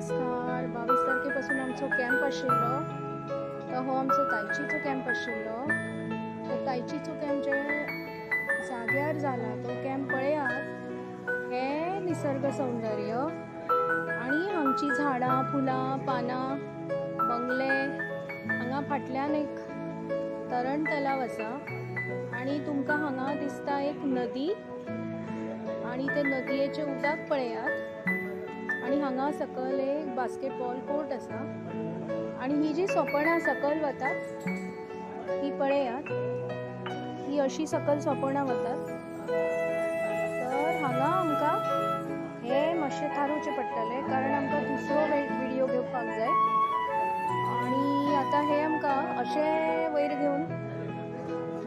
नमस्कार. 22 तारखेपासून आमचो कॅम्प आशिल्लो. तर हो आमचो तायचीचो कॅम्प आशिल्लो. तर तायचीचो कॅम्प जे जाग्यार जाला तो कॅम्प पळयात. हे निसर्ग सौंदर्य आणि हांगची झाडां, फुलां, पानां, बंगले. हांगा फाटल्यान एक तरण तलाव आसा आणि तुमकां हांगा दिसता एक नदी आणि ते नदयेचे उदक पळयात. आणि हांगा सकयल एक बास्केटबॉल कोर्ट आसा आणि ही जी सोपणां सकयल वतात ही पळयात. ही अशी सकयल सोपणां वतात. तर हांगा आमकां हे मातशें थारोवचें पडटलें कारण आमकां दुसरो व्हिडिओ घेवपाक जाय. आणि आतां हे आमकां अशें वयर घेवन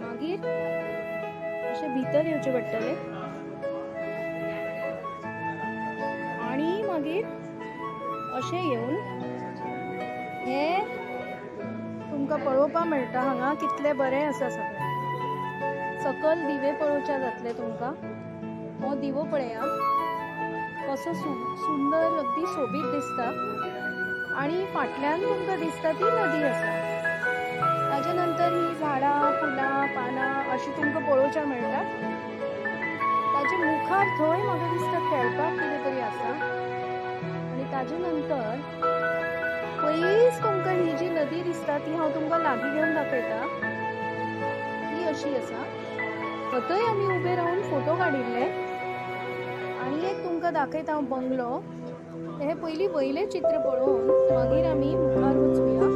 मागीर अशें भितर येवचें पडटलें आणि मागीर अशें येवन हे तुमकां पळोवपाक मेळटा. हांगा कितलें बरें आसा सगळें. सकयल दिवे पळोवचे जातले तुमकां. हो दिवो पळयात कसो सुंदर अगदी सोबीत दिसता आणि फाटल्यान तुमकां दिसता ती नदी आसा. ताजे नंतर ही झाडां, फुलां, पानां अशी तुमकां पळोवच्या मेळटात. ताजे मुखार थंय म्हाका दिसता खेळपाक कितें तरी आसा. आणि ताजे नंतर पयलीच तुमकां ही जी नदी दिसता ती हांव तुमकां लागीं घेवन दाखयता. ही अशी आसा. थंय आमी उबे रावन फोटो काडिल्ले. आणि एक तुमकां दाखयता हांव बंगलो. हे पयलीं वयलें चित्र पळोवन मागीर आमी मुखार वचुया.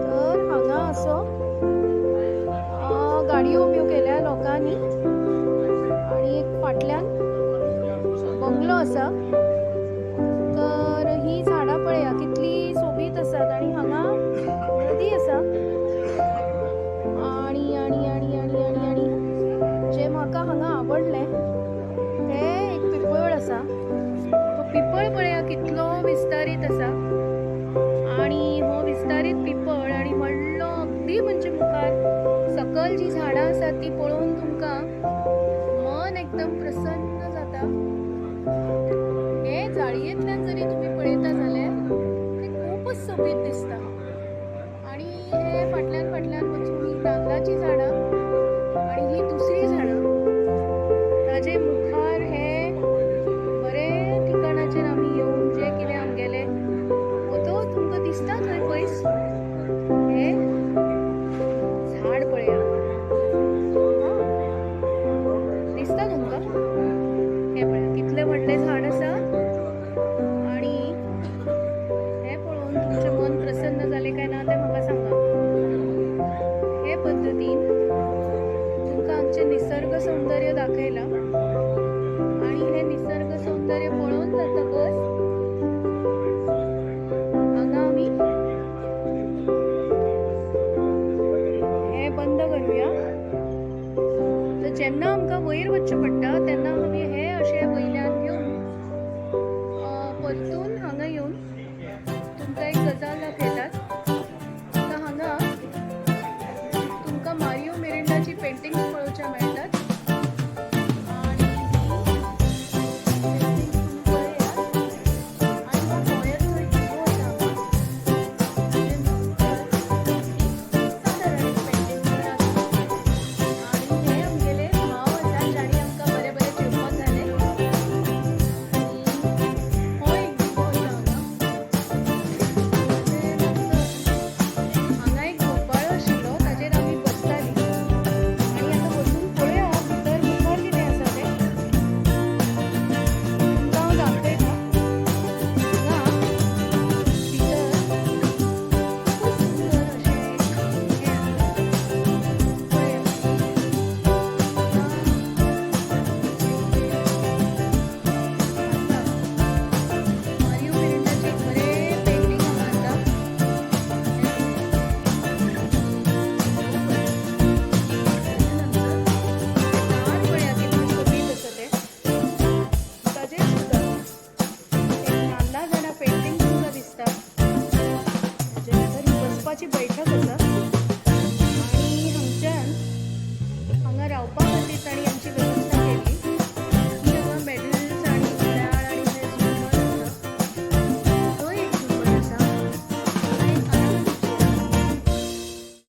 तर हांगा असो गाडयो उब्यो केल्या लोकांनी आणि एक फाटल्यान बंगलो आसा. तर ही झाडां पळया कितली सोबीत आसात आणि हांगा नदी आसा. आणि आणि आणि आणि आणि आणि जे म्हाका हांगा आवडलें ते एक पिपळ आसा. तो पिपळ पळया कितलो विस्तारीत आसा. आणि हो विस्तारीत पिपळ आणि व्हडलो अगदी म्हणजे मुखार सकयल जी झाडां आसात ती पळोवन तुमकां मन एकदम प्रसन्न जाता. हे जाळयेंतल्यान जरी तुमी पळयता जाल्यार ते खूपच सोबीत दिसता. आणि हे फाटल्यान फाटल्यान वचून ही नाल्लाची झाडां आणि ही दुसरी झाडां. ताजे मुखार हे बरे ठिकाणाचेर आमी येवन जे कितें आमगेले फोटो तुमकां दिसता थंय पयस. हे झाड पळया दिसता तुमकां. हे पळया कितलें व्हडलें झाड आसा. आणि हे पळोवन तुमचें मन प्रसन्न जालें काय ना तें म्हाका सांगा. हे पद्दतीन तुमकां आमचें निसर्ग सौंदर्य दाखयलां. आणि हे निसर्ग सौंदर्य पळोवन जातकच हांगा आमी हे बंद करूया. तर जेन्ना आमकां वयर वचचें पडटा तेन्ना आमी हे अशें वयल्यान घेवन परतून हांगा येवन तुमकां एक गजाल दाखयतात. आतां हांगा तुमकां मारियो मिरिंडाची पेंटिंग्स पळोवच्या मेळटात. आणि हे आमगेले भाव आसा जाणी आमकां बरे बरे जेवपाक घाले. हो एक दिवो आसा हांगा एक झोपाळो आशिल्लो ताजेर आमी बसतालीं. आणि आतां वचून पळोवया भितर मुखार कितें आसा तें. तुमकां हांव दाखयता. हांगा भितर खूब सुंदर अशें एक हें आसा. पळया मारियो मिरिंडाचे बरे पेंटिंग हांगा आसा. झाड पळया कितलें सोबीत आसा तें. ताजेर सुद्दां एक नाल्ला झाडां पेंटिंग तुमकां दिसता. ताजे नंतर ही बसपाची